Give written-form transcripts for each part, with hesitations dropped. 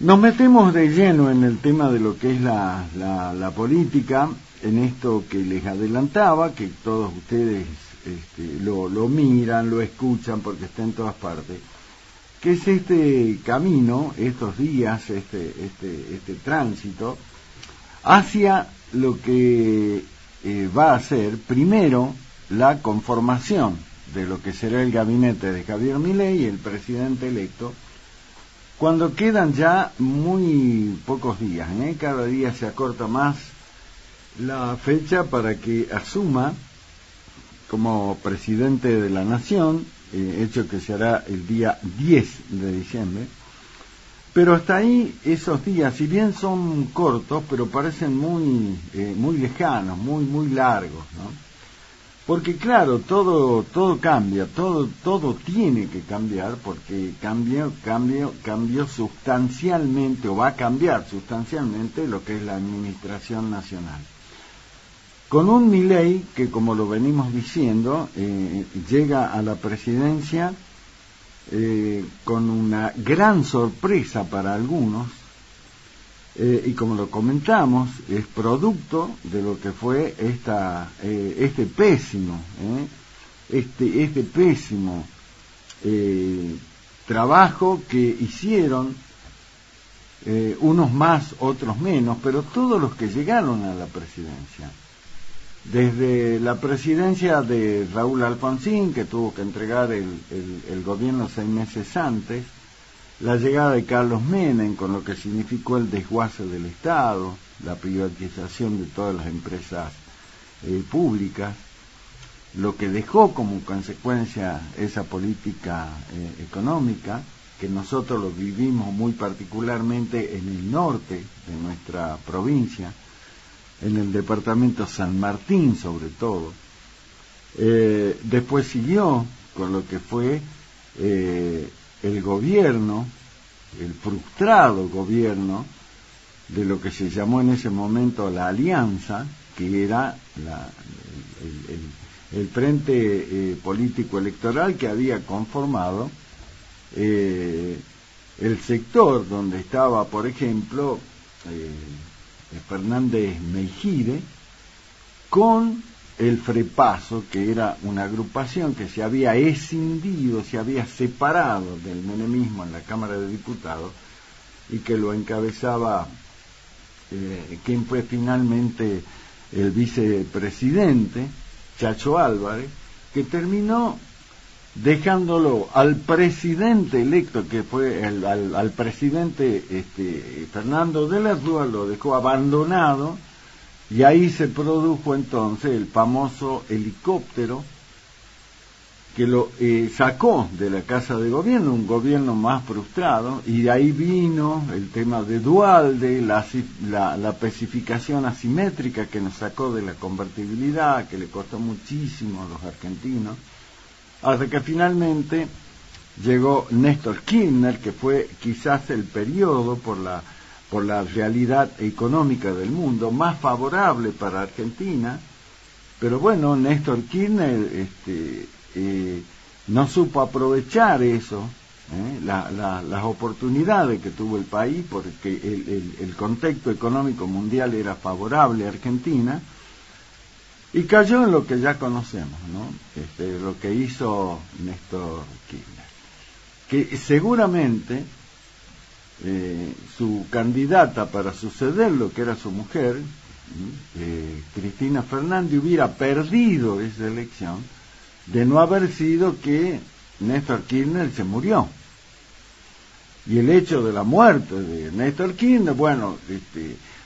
Nos metemos de lleno en el tema de lo que es la política, en esto que les adelantaba, que todos ustedes lo miran, lo escuchan porque está en todas partes, que es este camino, estos días, este tránsito, hacia lo que va a ser primero la conformación de lo que será el gabinete de Javier Milei, el presidente electo, cuando quedan ya muy pocos días, cada día se acorta más la fecha para que asuma como presidente de la nación, hecho que se hará el día 10 de diciembre, pero hasta ahí esos días, si bien son cortos, pero parecen muy lejanos, muy largos, ¿no? Porque claro, todo cambia, todo tiene que cambiar, porque cambió sustancialmente, o va a cambiar sustancialmente lo que es la administración nacional. Con un Milei que, como lo venimos diciendo, llega a la presidencia con una gran sorpresa para algunos, y como lo comentamos, es producto de lo que fue este pésimo trabajo que hicieron unos más, otros menos, pero todos los que llegaron a la presidencia. Desde la presidencia de Raúl Alfonsín, que tuvo que entregar el gobierno 6 meses antes, la llegada de Carlos Menem, con lo que significó el desguace del Estado, la privatización de todas las empresas públicas, lo que dejó como consecuencia esa política económica, que nosotros lo vivimos muy particularmente en el norte de nuestra provincia, en el departamento San Martín sobre todo. Después siguió con lo que fue el gobierno, el frustrado gobierno de lo que se llamó en ese momento la Alianza, que era el frente político electoral que había conformado el sector donde estaba, por ejemplo, Fernández Meijide, con el Frepaso, que era una agrupación que se había escindido, se había separado del menemismo en la Cámara de Diputados, y que lo encabezaba quien fue finalmente el vicepresidente, Chacho Álvarez, que terminó dejándolo al presidente electo, que fue al presidente Fernando de la Rúa, lo dejó abandonado. Y ahí se produjo entonces el famoso helicóptero que lo sacó de la Casa de Gobierno, un gobierno más frustrado, y de ahí vino el tema de Duhalde, la especificación asimétrica que nos sacó de la convertibilidad, que le costó muchísimo a los argentinos, hasta que finalmente llegó Néstor Kirchner, que fue quizás el periodo por la realidad económica del mundo más favorable para Argentina, pero bueno, Néstor Kirchner no supo aprovechar eso, las oportunidades que tuvo el país, porque el contexto económico mundial era favorable a Argentina, y cayó en lo que ya conocemos, ¿no? Lo que hizo Néstor Kirchner, que seguramente su candidata para sucederlo, que era su mujer, Cristina Fernández, hubiera perdido esa elección de no haber sido que Néstor Kirchner se murió. Y el hecho de la muerte de Néstor Kirchner, bueno,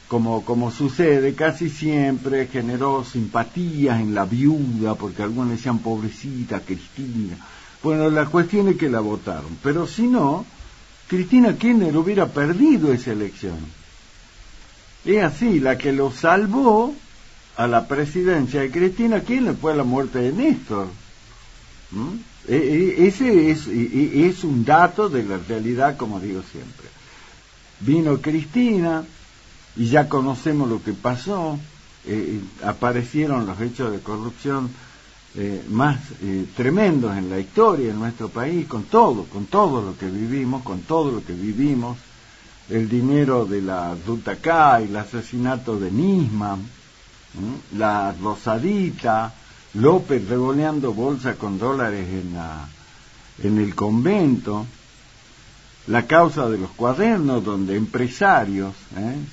como sucede casi siempre, generó simpatías en la viuda, porque algunos decían pobrecita Cristina. Bueno, la cuestión es que la votaron, pero si no, Cristina Kirchner hubiera perdido esa elección. Es así, la que lo salvó a la presidencia de Cristina Kirchner fue la muerte de Néstor. Ese es un dato de la realidad, como digo siempre. Vino Cristina y ya conocemos lo que pasó, aparecieron los hechos de corrupción más tremendos en la historia de nuestro país, con todo lo que vivimos, el dinero de la Ruta K, el asesinato de Nisman, la Rosadita, López revoleando bolsa con dólares en el convento, la causa de los cuadernos, donde empresarios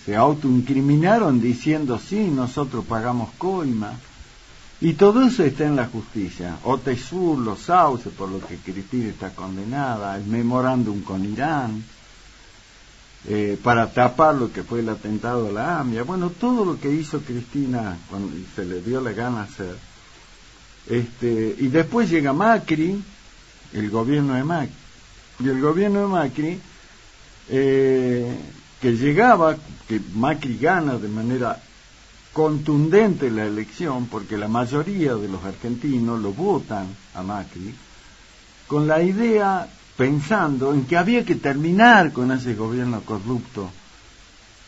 se autoincriminaron diciendo sí, nosotros pagamos coima, y todo eso está en la justicia. Otesur, los sauces, por lo que Cristina está condenada, el memorándum con Irán, para tapar lo que fue el atentado a la AMIA, bueno, todo lo que hizo Cristina cuando se le dio la gana hacer. Y después llega Macri, el gobierno de Macri, y el gobierno de Macri, que llegaba, que Macri gana de manera contundente la elección, porque la mayoría de los argentinos lo votan a Macri, con la idea, pensando en que había que terminar con ese gobierno corrupto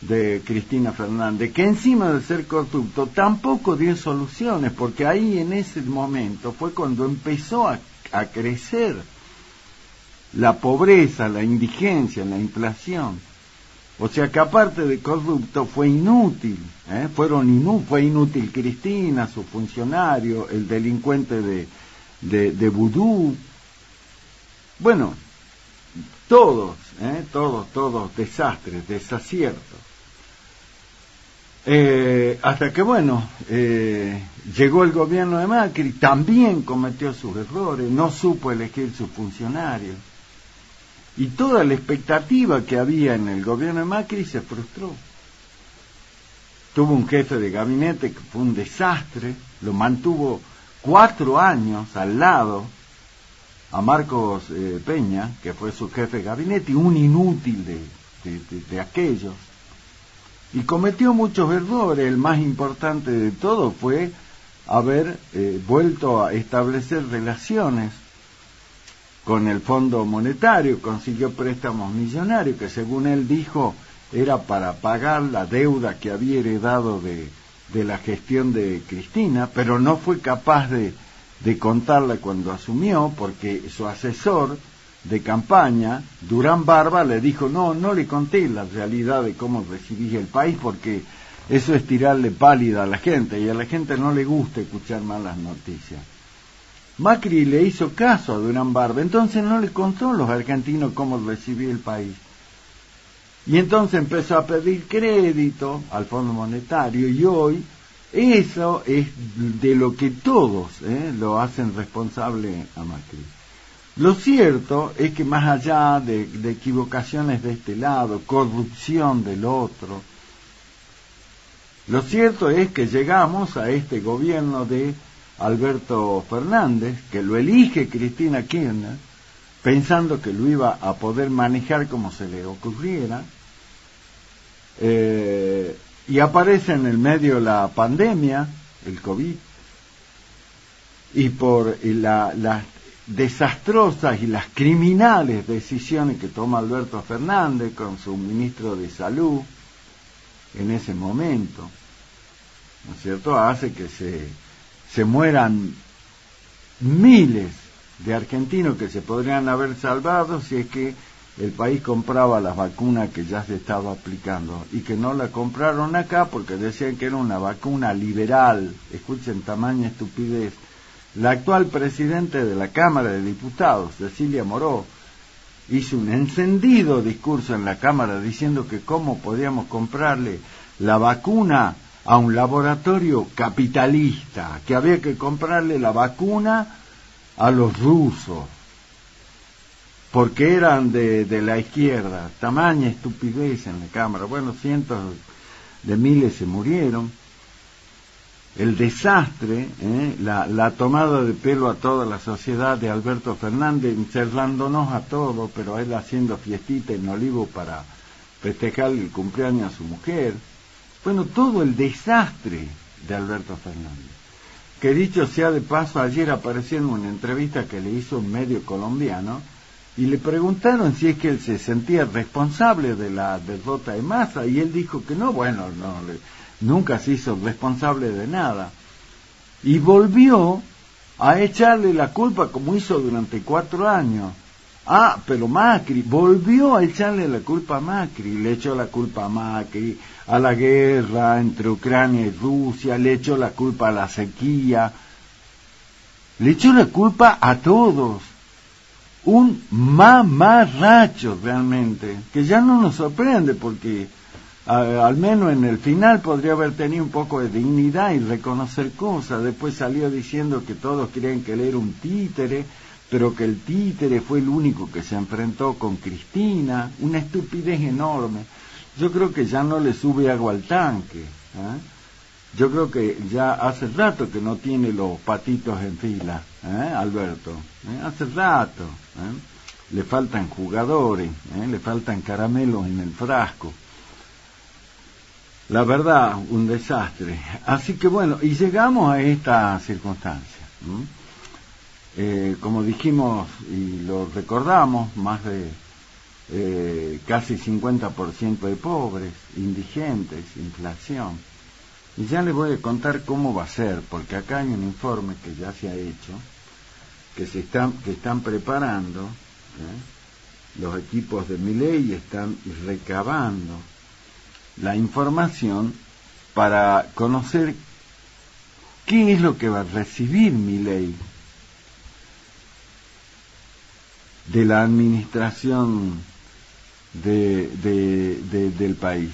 de Cristina Fernández, que encima de ser corrupto tampoco dio soluciones, porque ahí en ese momento fue cuando empezó a crecer la pobreza, la indigencia, la inflación. O sea que aparte de corrupto fue inútil, fue inútil Cristina, su funcionario, el delincuente de Vudú. Bueno, todos desastres, desaciertos. Hasta que bueno, llegó el gobierno de Macri, también cometió sus errores, no supo elegir sus funcionarios. Y toda la expectativa que había en el gobierno de Macri se frustró. Tuvo un jefe de gabinete que fue un desastre, lo mantuvo 4 años al lado a Marcos Peña, que fue su jefe de gabinete, y un inútil de aquellos. Y cometió muchos errores. El más importante de todo fue haber vuelto a establecer relaciones con el Fondo Monetario, consiguió préstamos millonarios que según él dijo era para pagar la deuda que había heredado de la gestión de Cristina, pero no fue capaz de contarla cuando asumió, porque su asesor de campaña, Durán Barba, le dijo no le conté la realidad de cómo recibí el país, porque eso es tirarle pálida a la gente, y a la gente no le gusta escuchar malas noticias. Macri le hizo caso a Durán Barba, entonces no le contó a los argentinos cómo recibía el país. Y entonces empezó a pedir crédito al Fondo Monetario, y hoy eso es de lo que todos lo hacen responsable a Macri. Lo cierto es que más allá de equivocaciones de este lado, corrupción del otro, lo cierto es que llegamos a este gobierno de Alberto Fernández, que lo elige Cristina Kirchner, pensando que lo iba a poder manejar como se le ocurriera, y aparece en el medio la pandemia, el COVID, y por las desastrosas y las criminales decisiones que toma Alberto Fernández con su ministro de Salud en ese momento, ¿no es cierto?, hace que se mueran miles de argentinos que se podrían haber salvado si es que el país compraba las vacunas que ya se estaba aplicando, y que no la compraron acá porque decían que era una vacuna liberal. Escuchen, tamaña estupidez. La actual presidente de la Cámara de Diputados, Cecilia Moró, hizo un encendido discurso en la Cámara diciendo que cómo podíamos comprarle la vacuna a un laboratorio capitalista, que había que comprarle la vacuna a los rusos, porque eran de la izquierda. Tamaña estupidez en la Cámara. Bueno, cientos de miles se murieron. El desastre, la tomada de pelo a toda la sociedad de Alberto Fernández, encerrándonos a todos, pero él haciendo fiestita en Olivo para festejar el cumpleaños a su mujer. Bueno, todo el desastre de Alberto Fernández, que dicho sea de paso, ayer apareció en una entrevista que le hizo un medio colombiano, y le preguntaron si es que él se sentía responsable de la derrota de Massa, y él dijo que no, bueno, nunca se hizo responsable de nada, y volvió a echarle la culpa, como hizo durante 4 años, Ah, pero Macri volvió a echarle la culpa a Macri, le echó la culpa a Macri, a la guerra entre Ucrania y Rusia, le echó la culpa a la sequía, le echó la culpa a todos. Un mamarracho realmente, que ya no nos sorprende porque al menos en el final podría haber tenido un poco de dignidad y reconocer cosas. Después salió diciendo que todos creían que él era un títere, pero que el títere fue el único que se enfrentó con Cristina, una estupidez enorme. Yo creo que ya no le sube agua al tanque, ¿eh? Yo creo que ya hace rato que no tiene los patitos en fila, Alberto, hace rato, le faltan jugadores, le faltan caramelos en el frasco. La verdad, un desastre. Así que bueno, y llegamos a esta circunstancia. Como dijimos y lo recordamos, más de casi 50% de pobres, indigentes, inflación. Y ya les voy a contar cómo va a ser, porque acá hay un informe que ya se ha hecho, que están preparando, los equipos de Milei están recabando la información para conocer qué es lo que va a recibir Milei de la administración del país.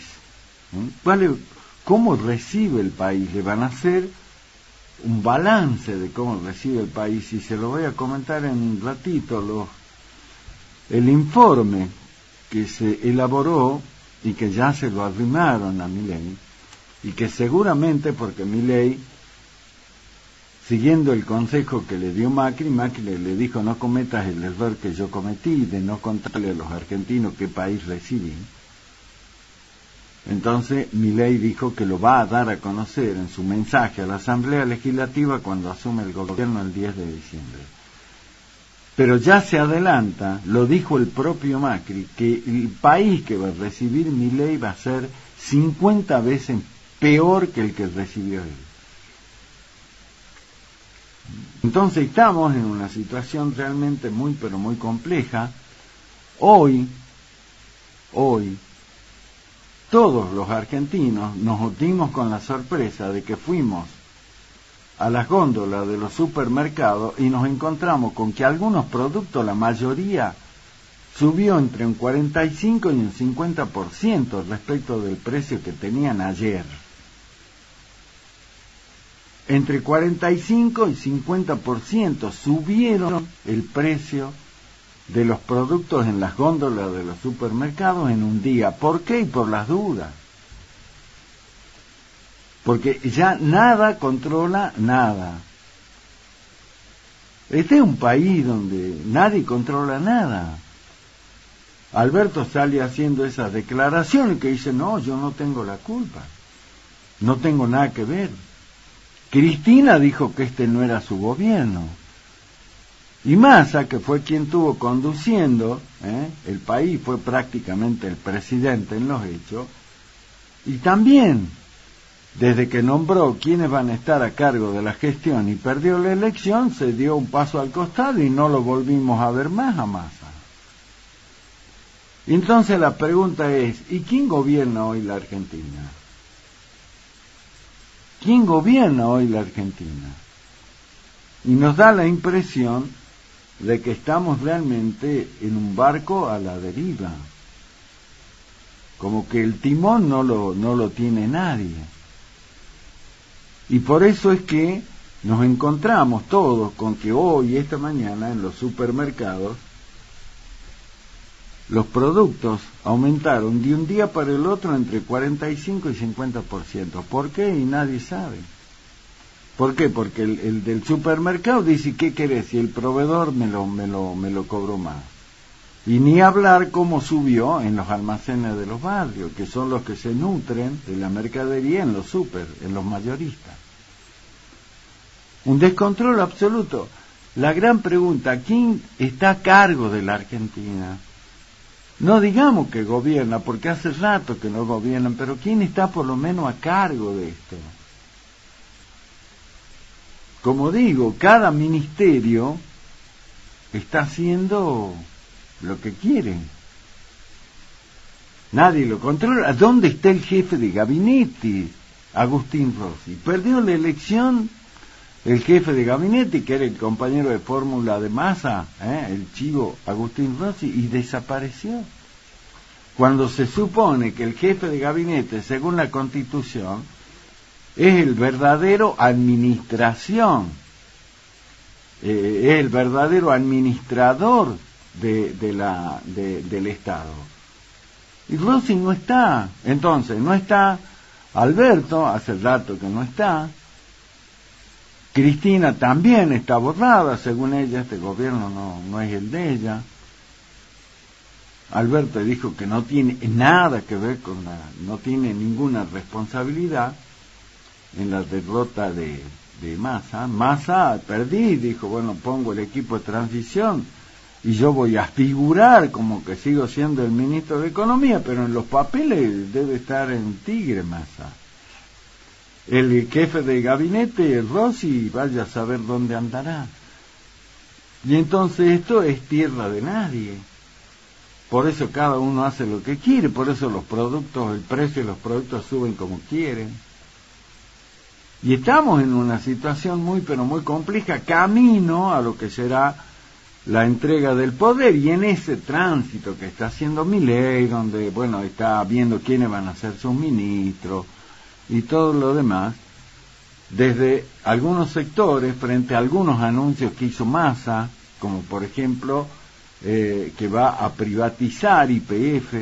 ¿Cómo recibe el país? Le van a hacer un balance de cómo recibe el país y se lo voy a comentar en un ratito. El informe que se elaboró y que ya se lo arrimaron a Milei y que seguramente, porque Milei, siguiendo el consejo que le dio Macri le dijo: no cometas el error que yo cometí de no contarle a los argentinos qué país recibí. Entonces Milei dijo que lo va a dar a conocer en su mensaje a la Asamblea Legislativa cuando asume el gobierno el 10 de diciembre. Pero ya se adelanta, lo dijo el propio Macri, que el país que va a recibir Milei va a ser 50 veces peor que el que recibió él. Entonces estamos en una situación realmente muy pero muy compleja. Hoy todos los argentinos nos dimos con la sorpresa de que fuimos a las góndolas de los supermercados y nos encontramos con que algunos productos, la mayoría, subió entre un 45 y un 50% respecto del precio que tenían ayer. Entre 45 y 50% subieron el precio de los productos en las góndolas de los supermercados en un día. ¿Por qué? Y por las dudas. Porque ya nada controla nada. Este es un país donde nadie controla nada. Alberto sale haciendo esas declaraciones que dice: no, yo no tengo la culpa, no tengo nada que ver. Cristina dijo que este no era su gobierno. Y Massa, que fue quien estuvo conduciendo el país, fue prácticamente el presidente en los hechos, y también, desde que nombró quiénes van a estar a cargo de la gestión y perdió la elección, se dio un paso al costado y no lo volvimos a ver más a Massa. Entonces la pregunta es: ¿y quién gobierna hoy la Argentina? ¿Quién gobierna hoy la Argentina? Y nos da la impresión de que estamos realmente en un barco a la deriva, como que el timón no lo tiene nadie. Y por eso es que nos encontramos todos con que hoy, esta mañana, en los supermercados, los productos aumentaron de un día para el otro entre 45 y 50%. ¿Por qué? Y nadie sabe. ¿Por qué? Porque el del supermercado dice: ¿qué querés? Si el proveedor me lo cobró más. Y ni hablar cómo subió en los almacenes de los barrios, que son los que se nutren de la mercadería en los super, en los mayoristas. Un descontrol absoluto. La gran pregunta: ¿quién está a cargo de la Argentina? No digamos que gobierna, porque hace rato que no gobiernan, pero ¿quién está por lo menos a cargo de esto? Como digo, cada ministerio está haciendo lo que quiere. Nadie lo controla. ¿Dónde está el jefe de gabinete? Agustín Rossi. Perdió la elección el jefe de gabinete, que era el compañero de fórmula de Massa, el chivo Agustín Rossi, y desapareció. Cuando se supone que el jefe de gabinete, según la Constitución, es el verdadero administrador del Estado. Y Rossi no está. Entonces, no está Alberto, hace rato que no está. Cristina también está borrada, según ella, este gobierno no es el de ella. Alberto dijo que no tiene nada que ver no tiene ninguna responsabilidad en la derrota de Massa. Massa, perdí, dijo, bueno, pongo el equipo de transición y yo voy a figurar como que sigo siendo el ministro de Economía, pero en los papeles debe estar en Tigre Massa. El jefe de gabinete, Rossi, vaya a saber dónde andará. Y entonces esto es tierra de nadie. Por eso cada uno hace lo que quiere, por eso el precio de los productos suben como quieren. Y estamos en una situación muy, pero muy compleja, camino a lo que será la entrega del poder, y en ese tránsito que está haciendo Milei, donde, bueno, está viendo quiénes van a ser sus ministros y todo lo demás, desde algunos sectores, frente a algunos anuncios que hizo Massa, como por ejemplo que va a privatizar YPF,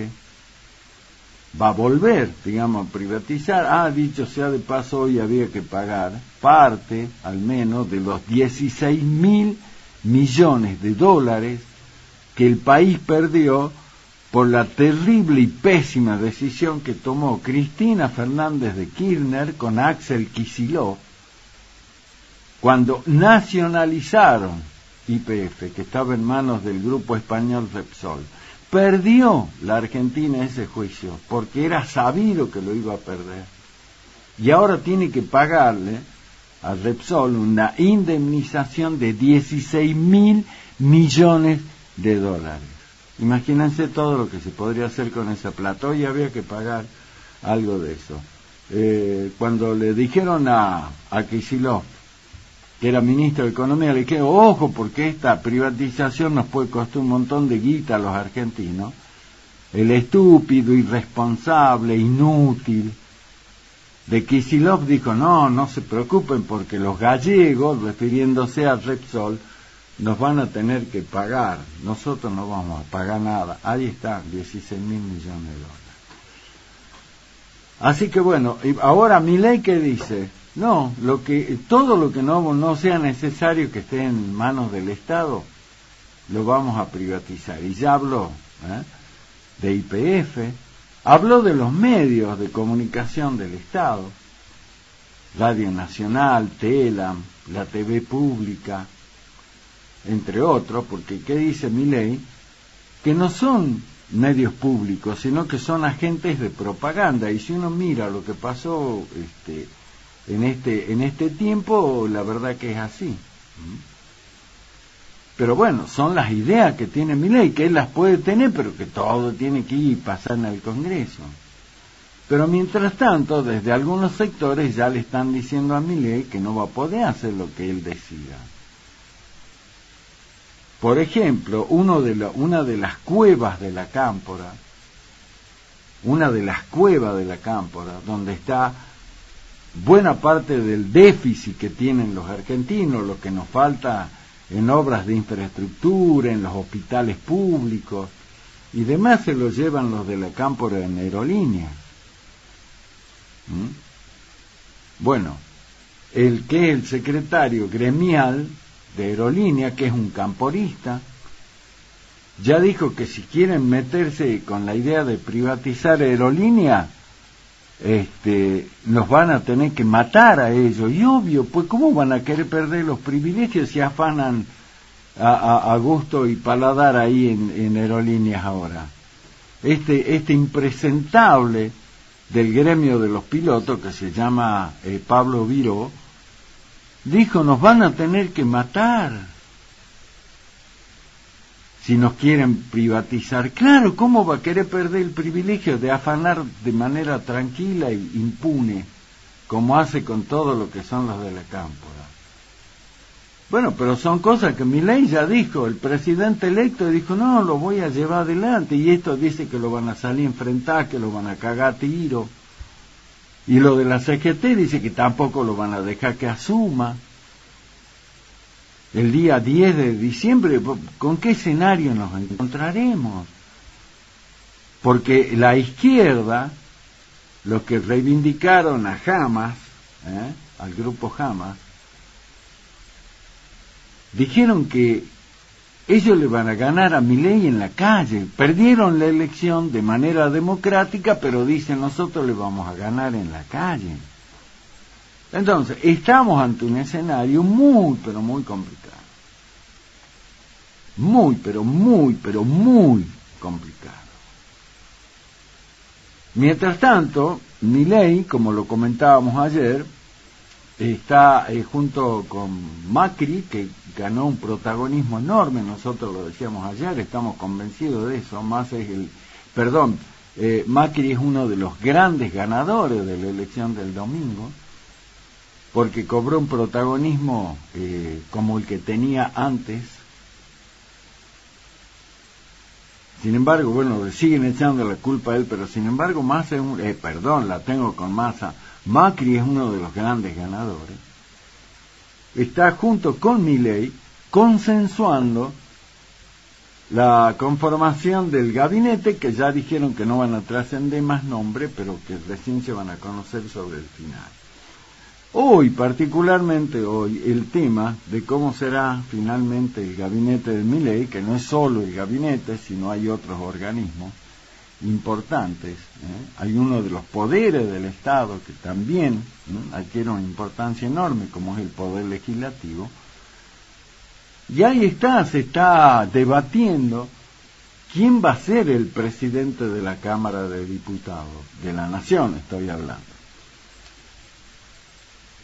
va a volver, digamos, a privatizar. Dicho sea de paso, hoy había que pagar parte, al menos, de los 16.000 millones de dólares que el país perdió por la terrible y pésima decisión que tomó Cristina Fernández de Kirchner con Axel Kicillof cuando nacionalizaron YPF, que estaba en manos del grupo español Repsol. Perdió la Argentina ese juicio, porque era sabido que lo iba a perder. Y ahora tiene que pagarle a Repsol una indemnización de 16.000 millones de dólares. Imagínense todo lo que se podría hacer con esa plata. Hoy había que pagar algo de eso. Cuando le dijeron a Kicillof, que era ministro de Economía, le dijeron, ojo, porque esta privatización nos puede costar un montón de guita a los argentinos. El estúpido, irresponsable, inútil de Kicillof dijo, no se preocupen, porque los gallegos, refiriéndose a Repsol, nos van a tener que pagar, nosotros no vamos a pagar nada. Ahí está, 16.000 millones de dólares. Así que bueno, ahora Milei, ¿qué dice? No, todo lo que no sea necesario que esté en manos del Estado, lo vamos a privatizar. Y ya habló de YPF, habló de los medios de comunicación del Estado, Radio Nacional, Telam, la TV pública, entre otros, porque ¿qué dice Milei? Que no son medios públicos, sino que son agentes de propaganda. Y si uno mira lo que pasó en este tiempo, la verdad que es así. Pero bueno, son las ideas que tiene Milei, que él las puede tener, pero que todo tiene que ir y pasar en el Congreso. Pero mientras tanto, desde algunos sectores ya le están diciendo a Milei que no va a poder hacer lo que él decida. Por ejemplo, una de las cuevas de la Cámpora, donde está buena parte del déficit que tienen los argentinos, lo que nos falta en obras de infraestructura, en los hospitales públicos y demás, se lo llevan los de la Cámpora en aerolíneas. Bueno, el que es el secretario gremial de aerolínea, que es un camporista, ya dijo que si quieren meterse con la idea de privatizar aerolínea, nos van a tener que matar a ellos. Y obvio, pues ¿cómo van a querer perder los privilegios si afanan a gusto y paladar ahí en aerolíneas ahora? Este impresentable del gremio de los pilotos, que se llama Pablo Viró, dijo, nos van a tener que matar si nos quieren privatizar. Claro, ¿cómo va a querer perder el privilegio de afanar de manera tranquila e impune, como hace con todo lo que son los de la cámpora? Bueno, pero son cosas que Milei ya dijo, el presidente electo dijo, no, lo voy a llevar adelante, y esto dice que lo van a salir a enfrentar, que lo van a cagar a tiro, y lo de la CGT dice que tampoco lo van a dejar que asuma. El día 10 de diciembre, ¿con qué escenario nos encontraremos? Porque la izquierda, los que reivindicaron a Hamas, al grupo Hamas, dijeron que ellos le van a ganar a Milei en la calle. Perdieron la elección de manera democrática, pero dicen, nosotros le vamos a ganar en la calle. Entonces, estamos ante un escenario muy, pero muy complicado. Muy, pero muy complicado. Mientras tanto, Milei, como lo comentábamos ayer, está junto con Macri, que ganó un protagonismo enorme, nosotros lo decíamos ayer, estamos convencidos de eso. Macri es uno de los grandes ganadores de la elección del domingo, porque cobró un protagonismo como el que tenía antes. Sin embargo, bueno, le siguen echando la culpa a él, pero sin embargo, la tengo con Massa. Macri es uno de los grandes ganadores. Está junto con Milei consensuando la conformación del gabinete, que ya dijeron que no van a trascender más nombre, pero que recién se van a conocer sobre el final. Particularmente hoy, el tema de cómo será finalmente el gabinete de Milei, que no es solo el gabinete, sino hay otros organismos importantes. Hay uno de los poderes del Estado que también adquiere una importancia enorme, como es el poder legislativo. Y ahí se está debatiendo quién va a ser el presidente de la Cámara de Diputados, de la Nación estoy hablando.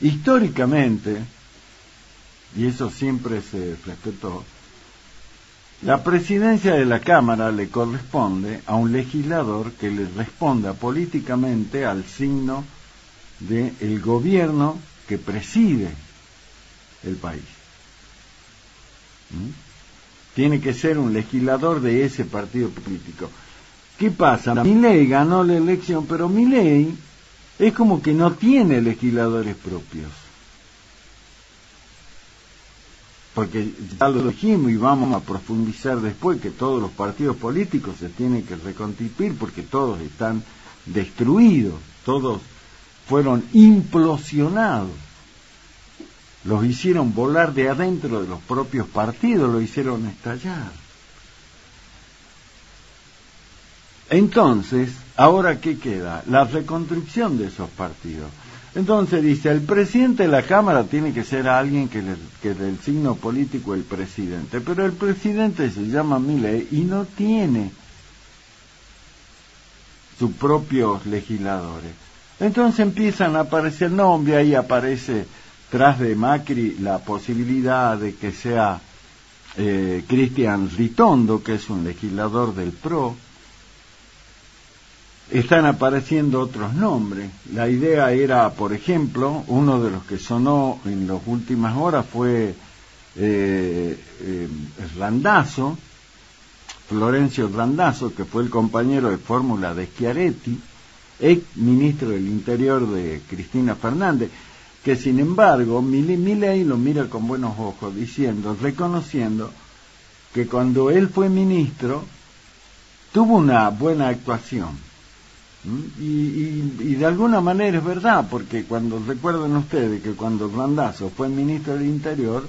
Históricamente, y eso siempre se respetó, la presidencia de la Cámara le corresponde a un legislador que le responda políticamente al signo del gobierno que preside el país. Tiene que ser un legislador de ese partido político. ¿Qué pasa? Milei ganó la elección, pero Milei es como que no tiene legisladores propios. Porque ya lo dijimos y vamos a profundizar después, que todos los partidos políticos se tienen que reconstituir porque todos están destruidos, todos fueron implosionados. Los hicieron volar de adentro de los propios partidos, los hicieron estallar. Entonces, ¿ahora qué queda? La reconstrucción de esos partidos. Entonces dice, el presidente de la Cámara tiene que ser alguien que del signo político el presidente, pero el presidente se llama Milei y no tiene sus propios legisladores. Entonces empiezan a aparecer nombres, ahí aparece tras de Macri la posibilidad de que sea Cristian Ritondo, que es un legislador del PRO. Están apareciendo otros nombres. La idea era, por ejemplo, uno de los que sonó en las últimas horas fue Randazzo, Florencio Randazzo, que fue el compañero de fórmula de Schiaretti, ex ministro del Interior de Cristina Fernández, que sin embargo Milei lo mira con buenos ojos, reconociendo que cuando él fue ministro tuvo una buena actuación. Y de alguna manera es verdad, porque recuerden ustedes que cuando Randazzo fue ministro del Interior,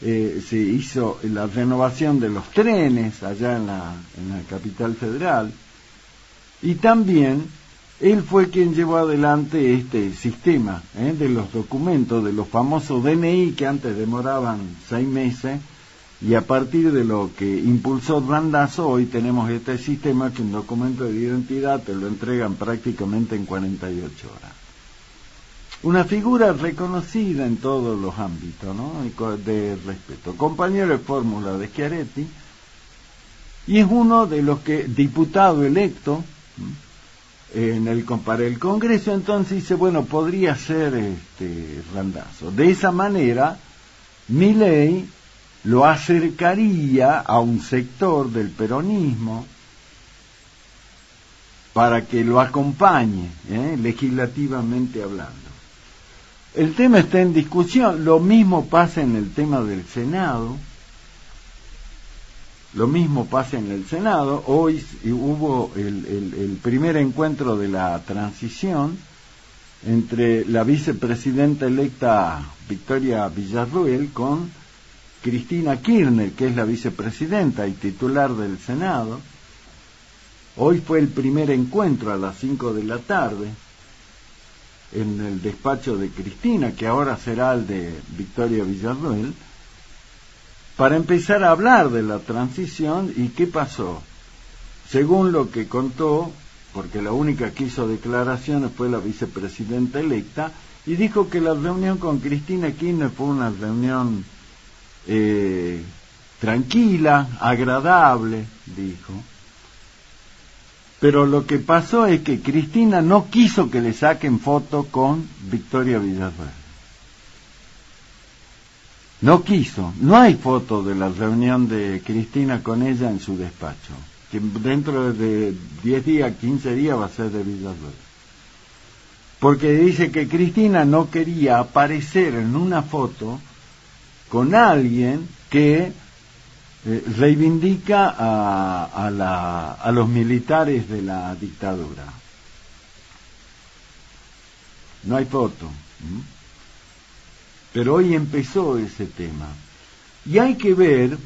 se hizo la renovación de los trenes allá en la capital federal, y también él fue quien llevó adelante este sistema de los documentos, de los famosos DNI que antes demoraban 6 meses, y a partir de lo que impulsó Randazzo, hoy tenemos este sistema que un documento de identidad te lo entregan prácticamente en 48 horas. una figura reconocida en todos los ámbitos, ¿no?, de respeto, compañero de fórmula de Schiaretti, y es uno de los que, diputado electo para el Congreso. Entonces dice, bueno, podría ser Randazzo. De esa manera, Milei lo acercaría a un sector del peronismo para que lo acompañe, legislativamente hablando. El tema está en discusión. Lo mismo pasa en el tema del Senado. Hoy hubo el primer encuentro de la transición entre la vicepresidenta electa Victoria Villarruel con Cristina Kirchner, que es la vicepresidenta y titular del Senado. Hoy fue el primer encuentro a las 5 de la tarde en el despacho de Cristina, que ahora será el de Victoria Villarruel, para empezar a hablar de la transición. ¿Y qué pasó? Según lo que contó, porque la única que hizo declaraciones fue la vicepresidenta electa, y dijo que la reunión con Cristina Kirchner fue una reunión tranquila, agradable, dijo. Pero lo que pasó es que Cristina no quiso que le saquen foto con Victoria Villarruel. No quiso. No hay foto de la reunión de Cristina con ella en su despacho, que dentro de 10 días, 15 días va a ser de Villarruel. Porque dice que Cristina no quería aparecer en una foto con alguien que reivindica a los militares de la dictadura. No hay foto. Pero hoy empezó ese tema. Y hay que ver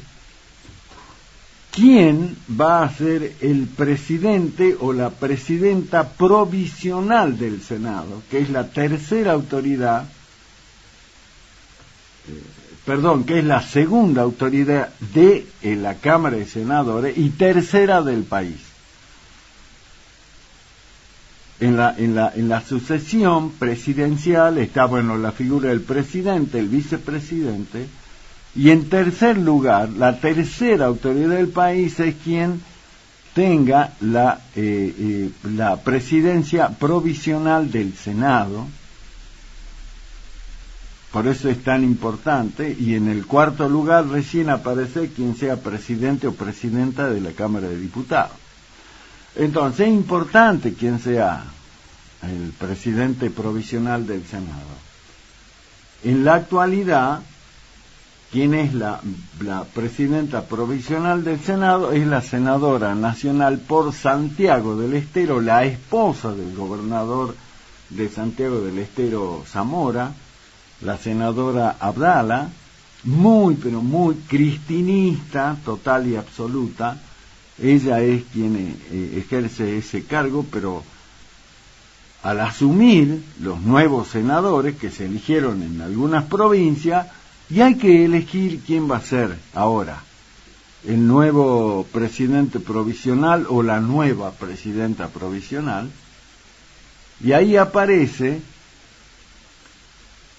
quién va a ser el presidente o la presidenta provisional del Senado, que es la tercera autoridad, que es la segunda autoridad de la Cámara de Senadores y tercera del país. En la sucesión presidencial está, bueno, la figura del presidente, el vicepresidente, y en tercer lugar, la tercera autoridad del país es quien tenga la presidencia provisional del Senado. Por eso es tan importante. Y en el cuarto lugar recién aparece quien sea presidente o presidenta de la Cámara de Diputados. Entonces es importante quién sea el presidente provisional del Senado. En la actualidad, quien es la presidenta provisional del Senado es la senadora nacional por Santiago del Estero, la esposa del gobernador de Santiago del Estero, Zamora, la senadora Abdala, muy cristinista, total y absoluta. Ella es quien ejerce ese cargo, pero al asumir los nuevos senadores que se eligieron en algunas provincias, y hay que elegir quién va a ser ahora el nuevo presidente provisional o la nueva presidenta provisional, y ahí aparece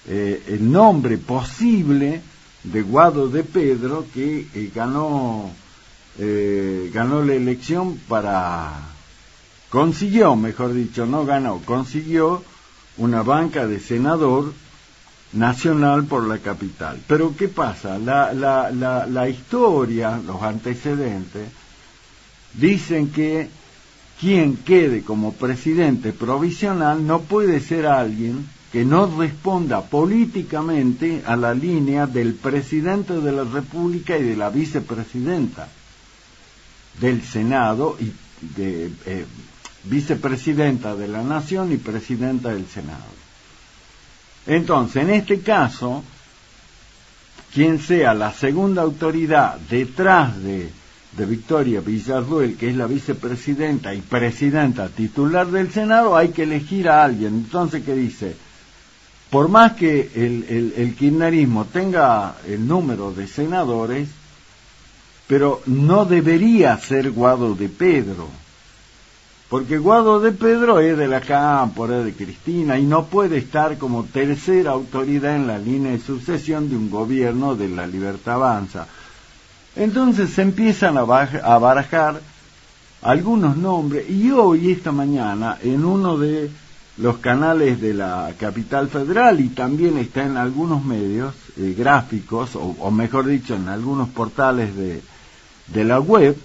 el nombre posible de Guado de Pedro, que ganó la elección consiguió una banca de senador nacional por la capital. Pero ¿qué pasa? La historia, los antecedentes, dicen que quien quede como presidente provisional no puede ser alguien que no responda políticamente a la línea del presidente de la República y de la vicepresidenta del Senado y vicepresidenta de la Nación y presidenta del Senado. Entonces, en este caso, quien sea la segunda autoridad detrás de Victoria Villarruel, que es la vicepresidenta y presidenta titular del Senado, hay que elegir a alguien. Entonces, ¿qué dice? Por más que el kirchnerismo tenga el número de senadores, pero no debería ser Guado de Pedro. porque Guado de Pedro es de la Cámpora, es de Cristina, y no puede estar como tercera autoridad en la línea de sucesión de un gobierno de La Libertad Avanza. Entonces se empiezan a barajar algunos nombres, y hoy, esta mañana, en uno de los canales de la capital federal, y también está en algunos medios gráficos, o mejor dicho, en algunos portales de la web,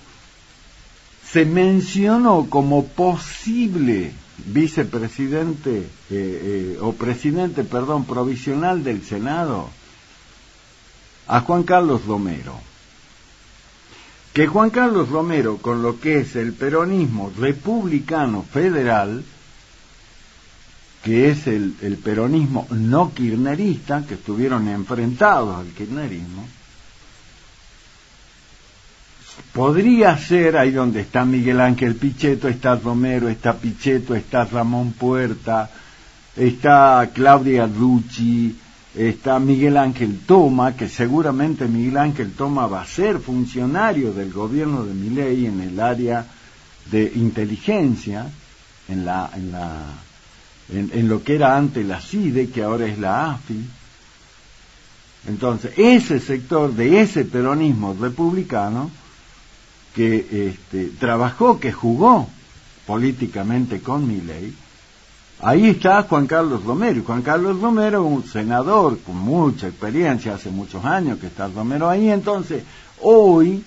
se mencionó como posible vicepresidente presidente provisional del Senado a Juan Carlos Romero. Que Juan Carlos Romero, con lo que es el peronismo republicano federal, que es el peronismo no kirchnerista, que estuvieron enfrentados al kirchnerismo, podría ser, ahí donde está Miguel Ángel Pichetto, está Romero, está Pichetto, está Ramón Puerta, está Claudia Rucci, está Miguel Ángel Toma, que seguramente Miguel Ángel Toma va a ser funcionario del gobierno de Milei en el área de inteligencia, en lo que era antes la CIDE, que ahora es la AFI. Entonces, ese sector de ese peronismo republicano que trabajó, que jugó políticamente con Milei, ahí está Juan Carlos Romero. Juan Carlos Romero, un senador con mucha experiencia, hace muchos años que está Romero ahí. Entonces, hoy,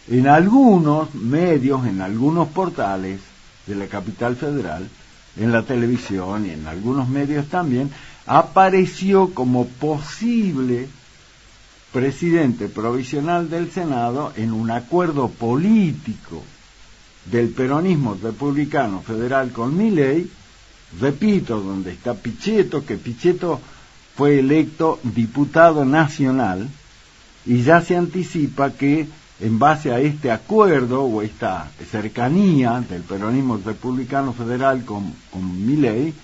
en algunos medios, en algunos portales de la capital federal, en la televisión y en algunos medios también, apareció como posible presidente provisional del Senado en un acuerdo político del peronismo republicano federal con Milei, repito, donde está Pichetto, que Pichetto fue electo diputado nacional, y ya se anticipa que en base a este acuerdo o esta cercanía del peronismo republicano federal con Milei,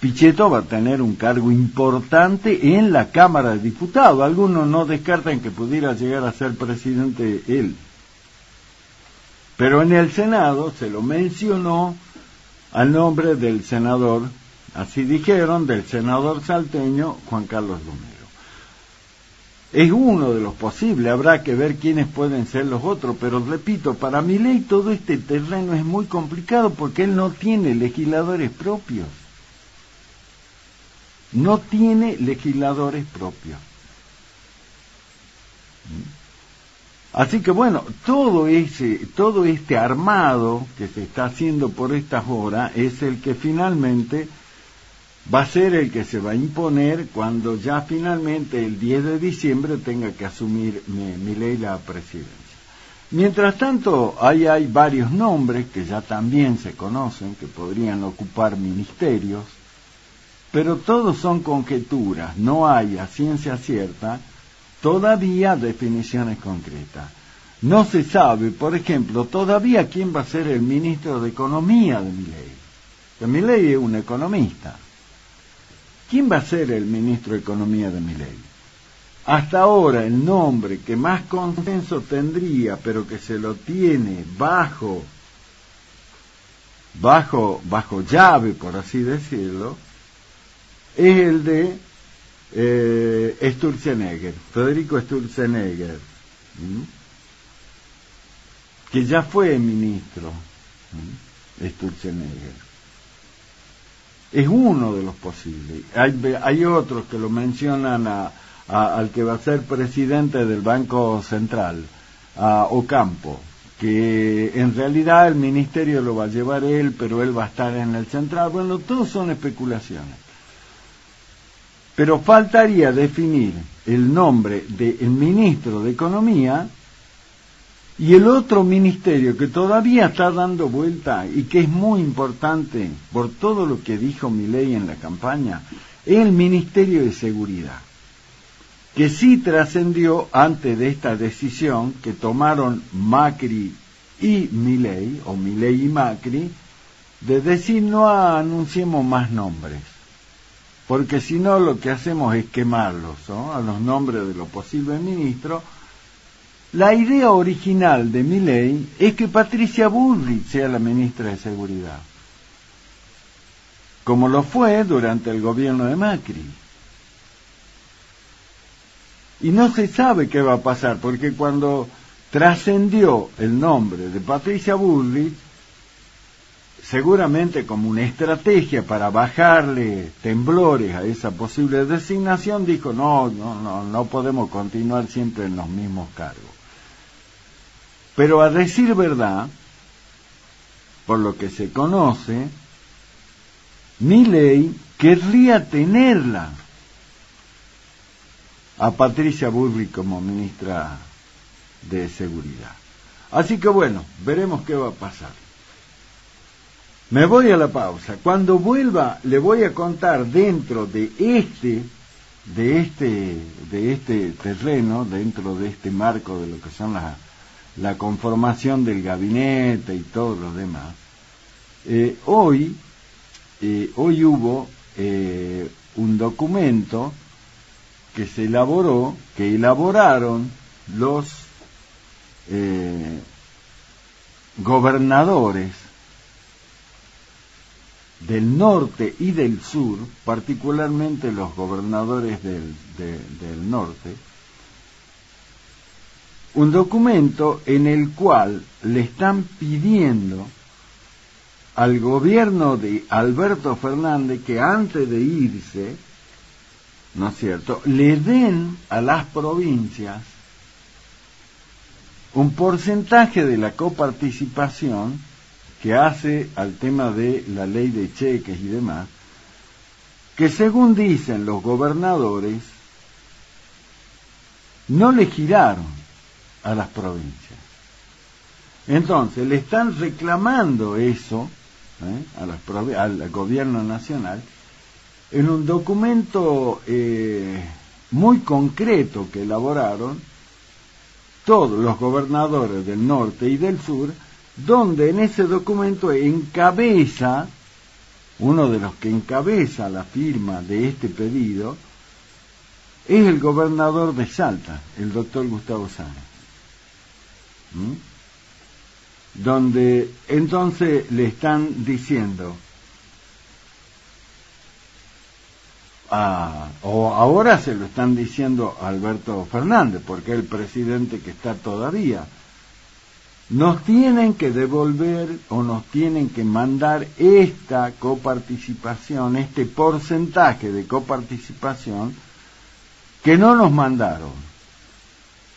Pichetto va a tener un cargo importante en la Cámara de Diputados. Algunos no descartan que pudiera llegar a ser presidente él. Pero en el Senado se lo mencionó al nombre del senador, así dijeron, del senador salteño Juan Carlos Romero. Es uno de los posibles, habrá que ver quiénes pueden ser los otros, pero repito, para Milei todo este terreno es muy complicado porque él no tiene legisladores propios. No tiene legisladores propios. Así que bueno, todo este armado que se está haciendo por estas horas es el que finalmente va a ser el que se va a imponer cuando ya finalmente el 10 de diciembre tenga que asumir Milei la presidencia. Mientras tanto, ahí hay varios nombres que ya también se conocen, que podrían ocupar ministerios, pero todos son conjeturas, no hay a ciencia cierta todavía definiciones concretas. No se sabe, por ejemplo, todavía quién va a ser el ministro de Economía de Milei. Que Milei es un economista. ¿Quién va a ser el ministro de Economía de Milei? Hasta ahora el nombre que más consenso tendría, pero que se lo tiene bajo llave, por así decirlo, es el de Sturzenegger, Federico Sturzenegger, que ya fue ministro. Sturzenegger es uno de los posibles. Hay otros que lo mencionan al que va a ser presidente del Banco Central, a Ocampo, que en realidad el ministerio lo va a llevar él, pero él va a estar en el central. Bueno, todos son especulaciones. Pero faltaría definir el nombre del ministro de Economía y el otro ministerio que todavía está dando vuelta y que es muy importante por todo lo que dijo Milei en la campaña, es el Ministerio de Seguridad, que sí trascendió antes de esta decisión que tomaron Macri y Milei, o Milei y Macri, de decir no anunciemos más nombres, porque si no lo que hacemos es quemarlos, ¿no?, a los nombres de los posibles ministros, La idea original de Milei es que Patricia Bullrich sea la ministra de Seguridad, como lo fue durante el gobierno de Macri. Y no se sabe qué va a pasar, porque cuando trascendió el nombre de Patricia Bullrich, seguramente como una estrategia para bajarle temblores a esa posible designación, dijo, no podemos continuar siempre en los mismos cargos. Pero a decir verdad, por lo que se conoce, Milei querría tenerla a Patricia Bullrich como ministra de Seguridad. Así que bueno, veremos qué va a pasar. Me voy a la pausa. Cuando vuelva le voy a contar dentro de este terreno, dentro de este marco de lo que son la conformación del gabinete y todo lo demás. Hoy hubo un documento que elaboraron los gobernadores del norte y del sur, particularmente los gobernadores del norte, un documento en el cual le están pidiendo al gobierno de Alberto Fernández que antes de irse, ¿no es cierto?, le den a las provincias un porcentaje de la coparticipación que hace al tema de la ley de cheques y demás, que según dicen los gobernadores, no le giraron a las provincias. Entonces, le están reclamando eso al gobierno nacional en un documento muy concreto que elaboraron todos los gobernadores del norte y del sur, donde en ese documento encabeza, uno de los que encabeza la firma de este pedido, es el gobernador de Salta, el doctor Gustavo Sáenz. Donde entonces le están diciendo, o ahora se lo están diciendo a Alberto Fernández, porque es el presidente que está todavía, nos tienen que devolver o nos tienen que mandar esta coparticipación, este porcentaje de coparticipación que no nos mandaron.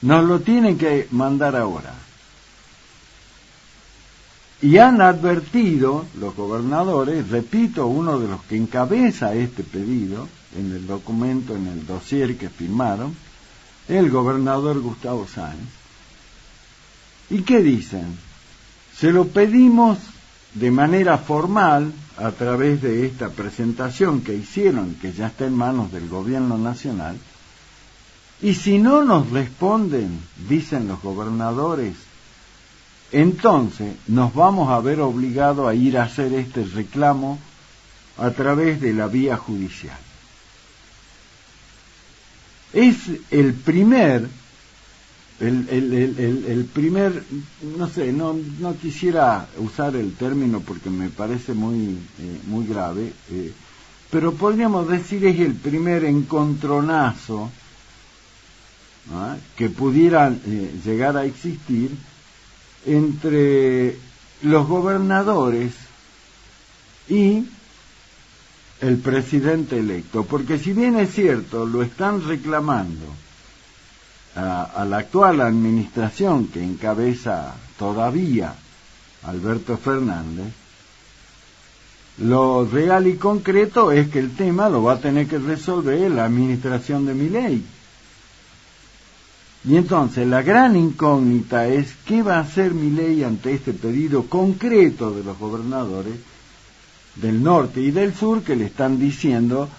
Nos lo tienen que mandar ahora. Y han advertido los gobernadores, repito, uno de los que encabeza este pedido, en el documento, en el dossier que firmaron, el gobernador Gustavo Sáenz. ¿Y qué dicen? Se lo pedimos de manera formal a través de esta presentación que hicieron, que ya está en manos del gobierno nacional, y si no nos responden, dicen los gobernadores, entonces nos vamos a ver obligados a ir a hacer este reclamo a través de la vía judicial. Es el primer, no sé, no quisiera usar el término porque me parece muy grave, pero podríamos decir es el primer encontronazo que pudiera llegar a existir entre los gobernadores y el presidente electo, porque si bien es cierto, lo están reclamando a la actual administración que encabeza todavía Alberto Fernández, lo real y concreto es que el tema lo va a tener que resolver la administración de Milei. Y entonces la gran incógnita es qué va a hacer Milei ante este pedido concreto de los gobernadores del norte y del sur que le están diciendo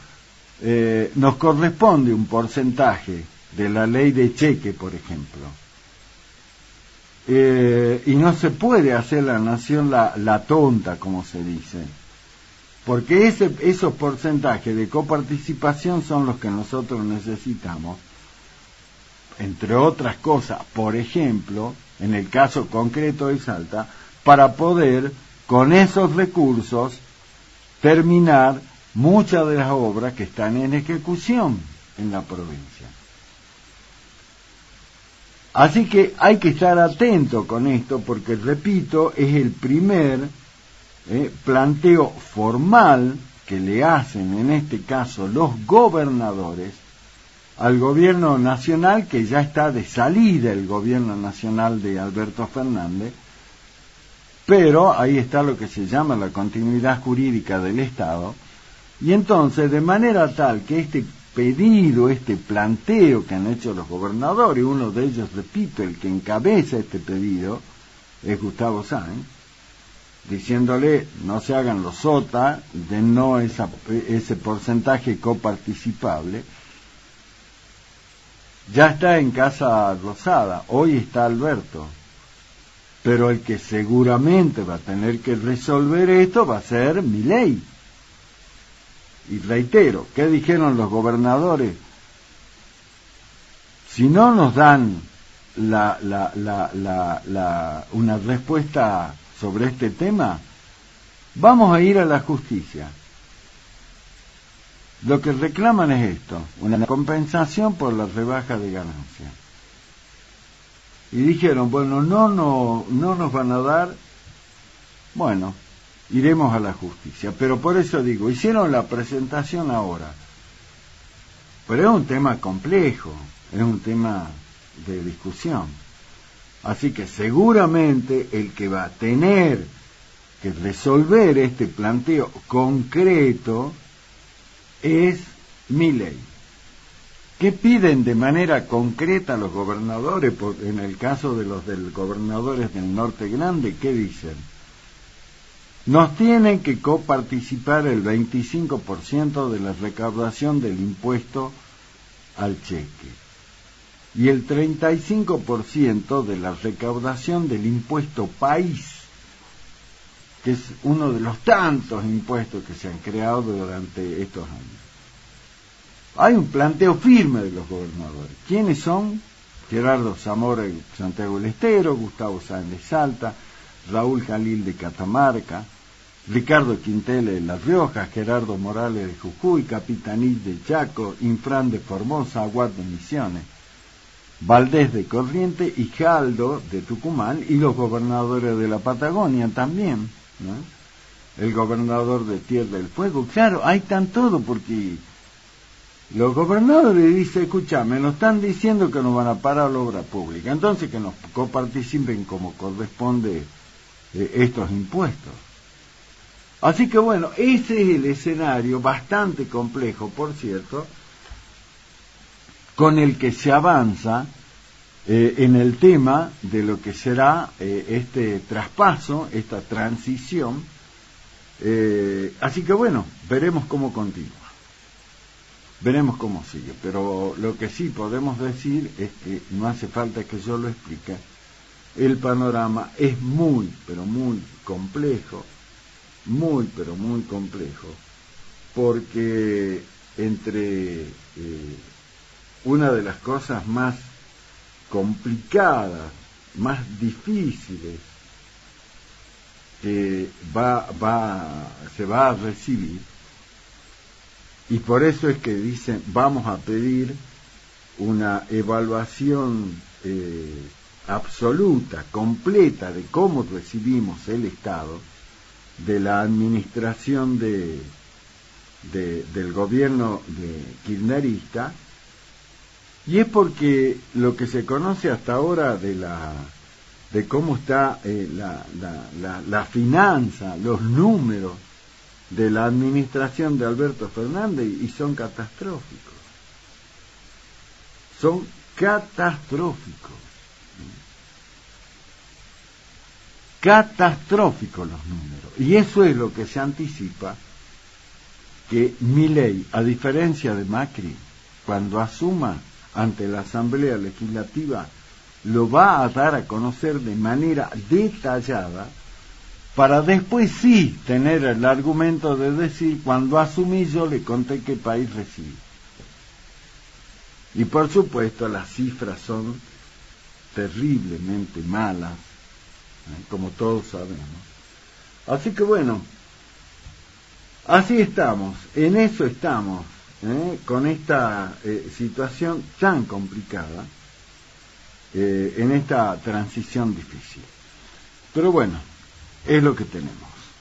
nos corresponde un porcentaje de la ley de cheque, por ejemplo. Y no se puede hacer la nación la tonta, como se dice, porque esos porcentajes de coparticipación son los que nosotros necesitamos entre otras cosas, por ejemplo, en el caso concreto de Salta, para poder con esos recursos terminar muchas de las obras que están en ejecución en la provincia. Así que hay que estar atento con esto porque, repito, es el primer planteo formal que le hacen en este caso los gobernadores al gobierno nacional, que ya está de salida el gobierno nacional de Alberto Fernández, pero ahí está lo que se llama la continuidad jurídica del Estado, y entonces de manera tal que este pedido, este planteo que han hecho los gobernadores, uno de ellos, repito, el que encabeza este pedido es Gustavo Sáenz, diciéndole no se hagan los SOTA, dennos ese porcentaje coparticipable, ya está en Casa Rosada, hoy está Alberto, pero el que seguramente va a tener que resolver esto va a ser Milei. Y reitero, ¿qué dijeron los gobernadores? Si no nos dan una respuesta sobre este tema, vamos a ir a la justicia. Lo que reclaman es esto, una compensación por la rebaja de ganancias. Y dijeron, bueno, no nos van a dar, bueno, iremos a la justicia. Pero por eso digo, hicieron la presentación ahora, pero es un tema complejo, es un tema de discusión. Así que seguramente el que va a tener que resolver este planteo concreto es Milei. ¿Qué piden de manera concreta los gobernadores? En el caso de los gobernadores del Norte Grande, ¿qué dicen? Nos tienen que coparticipar el 25% de la recaudación del impuesto al cheque y el 35% de la recaudación del impuesto país, que es uno de los tantos impuestos que se han creado durante estos años. Hay un planteo firme de los gobernadores. ¿Quiénes son? Gerardo Zamora de Santiago del Estero, Gustavo Sáenz de Salta, Raúl Jalil de Catamarca, Ricardo Quintela de La Rioja, Gerardo Morales de Jujuy, Capitanich de Chaco, Infran de Formosa, Aguad de Misiones, Valdés de Corrientes y Jaldo de Tucumán, y los gobernadores de la Patagonia también, ¿no? El gobernador de Tierra del Fuego. Claro, ahí están todos, porque los gobernadores dicen, escúchame, nos están diciendo que nos van a parar la obra pública, entonces que nos coparticipen como corresponde estos impuestos. Así que bueno, ese es el escenario bastante complejo, por cierto, con el que se avanza en el tema de lo que será este traspaso, esta transición. Así que bueno, veremos cómo continúa. Veremos cómo sigue, pero lo que sí podemos decir es que no hace falta que yo lo explique. El panorama es muy, pero muy complejo, porque entre una de las cosas más complicadas, más difíciles que se va a recibir, y por eso es que dicen vamos a pedir una evaluación absoluta, completa de cómo recibimos el Estado, de la administración del gobierno kirchnerista, y es porque lo que se conoce hasta ahora de cómo está la finanza, los números de la administración de Alberto Fernández, y son catastróficos. Son catastróficos. Catastróficos los números. Y eso es lo que se anticipa, que Milei, a diferencia de Macri, cuando asuma ante la Asamblea Legislativa, lo va a dar a conocer de manera detallada, para después sí tener el argumento de decir, cuando asumí yo le conté qué país recibí. Y por supuesto las cifras son terriblemente malas, como todos sabemos. Así que bueno, así estamos, en eso estamos, con esta situación tan complicada, en esta transición difícil. Pero bueno, es lo que tenemos.